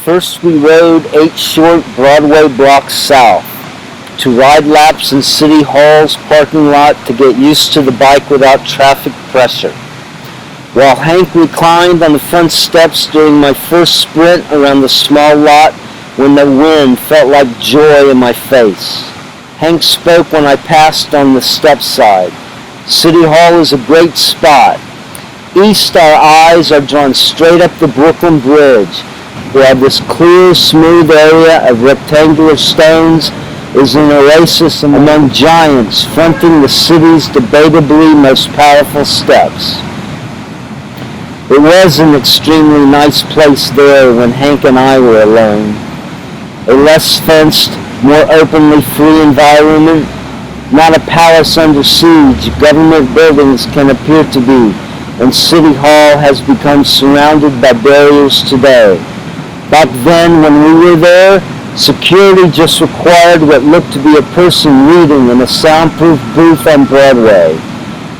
First we rode 8 short Broadway blocks south to ride laps in City Hall's parking lot to get used to the bike without traffic pressure. While Hank reclined on the front steps during my first sprint around the small lot when the wind felt like joy in my face. Hank spoke when I passed on the step side. City Hall is a great spot. East, our eyes are drawn straight up the Brooklyn Bridge. We have this clear, smooth area of rectangular stones is an oasis among giants fronting the city's debatably most powerful steps. It was an extremely nice place there when Hank and I were alone. A less fenced, more openly free environment, not a palace under siege government buildings can appear to be, and City Hall has become surrounded by barriers today. Back then, when we were there, security just required what looked to be a person reading in a soundproof booth on Broadway.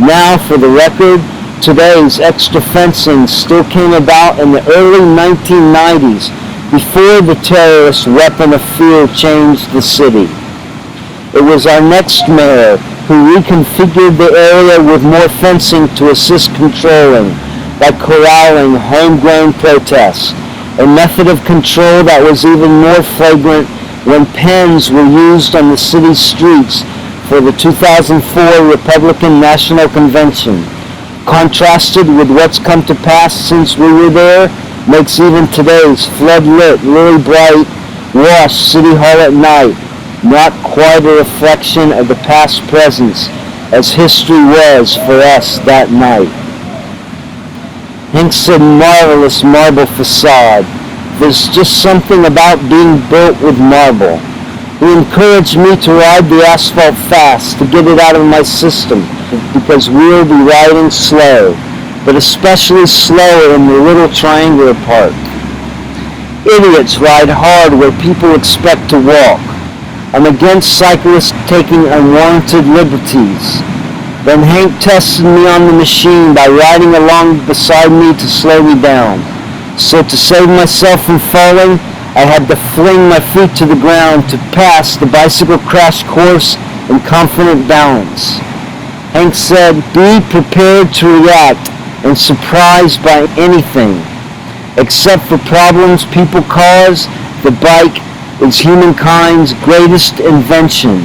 Now, for the record, today's extra fencing still came about in the early 1990s, before the terrorist weapon of fear changed the city. It was our next mayor who reconfigured the area with more fencing to assist controlling, by corralling homegrown protests, a method of control that was even more flagrant when pens were used on the city's streets for the 2004 Republican National Convention. Contrasted with what's come to pass since we were there, makes even today's flood-lit, lily bright, washed City Hall at night not quite a reflection of the past presence as history was for us that night. Hank said marvelous marble facade. There's just something about being built with marble. He encouraged me to ride the asphalt fast to get it out of my system because we'll be riding slow, but especially slow in the little triangular park. Idiots ride hard where people expect to walk. I'm against cyclists taking unwarranted liberties. Then Hank tested me on the machine by riding along beside me to slow me down. So to save myself from falling, I had to fling my feet to the ground to pass the bicycle crash course in confident balance. Hank said, be prepared to react and surprised by anything. Except for problems people cause, the bike is humankind's greatest invention.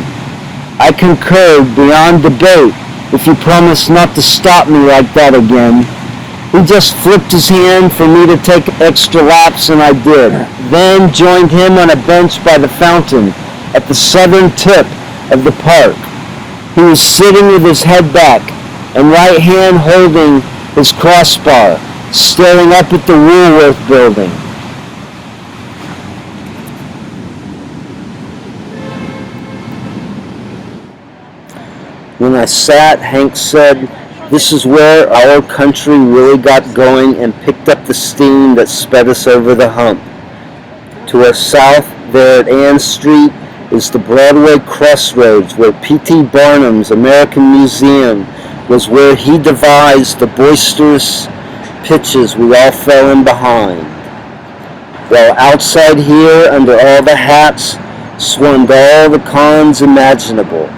I concurred beyond debate if you promise not to stop me like that again. He just flipped his hand for me to take extra laps and I did. Then joined him on a bench by the fountain at the southern tip of the park. He was sitting with his head back and right hand holding his crossbar, staring up at the Woolworth building. When I sat, Hank said, this is where our country really got going and picked up the steam that sped us over the hump. To our south, there at Ann Street, is the Broadway crossroads where P.T. Barnum's American Museum was where he devised the boisterous pitches we all fell in behind. While outside here, under all the hats, swarmed all the cons imaginable.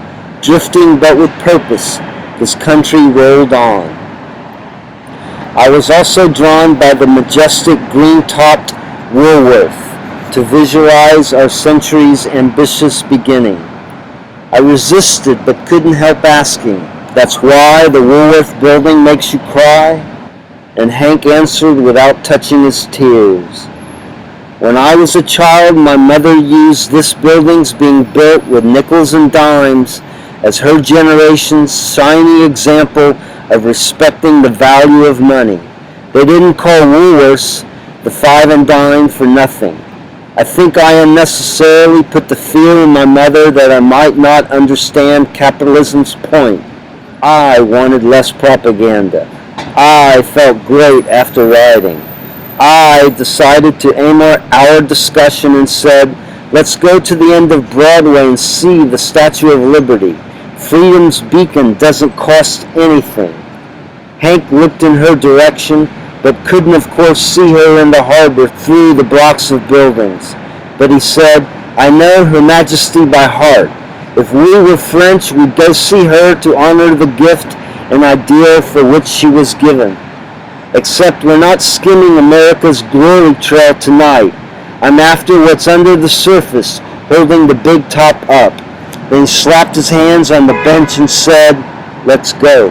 Drifting but with purpose, this country rolled on. I was also drawn by the majestic green-topped Woolworth to visualize our century's ambitious beginning. I resisted but couldn't help asking, that's why the Woolworth building makes you cry? And Hank answered without touching his tears. When I was a child, my mother used this building's being built with nickels and dimes as her generation's shiny example of respecting the value of money. They didn't call Woolworths the 5 and dime for nothing. I think I unnecessarily put the fear in my mother that I might not understand capitalism's point. I wanted less propaganda. I felt great after riding. I decided to aim our discussion and said, let's go to the end of Broadway and see the Statue of Liberty. Freedom's beacon doesn't cost anything. Hank looked in her direction, but couldn't of course see her in the harbor through the blocks of buildings. But he said, I know Her Majesty by heart. If we were French, we'd go see her to honor the gift and ideal for which she was given. Except we're not skimming America's glory trail tonight. I'm after what's under the surface, holding the big top up. Then he slapped his hands on the bench and said, let's go.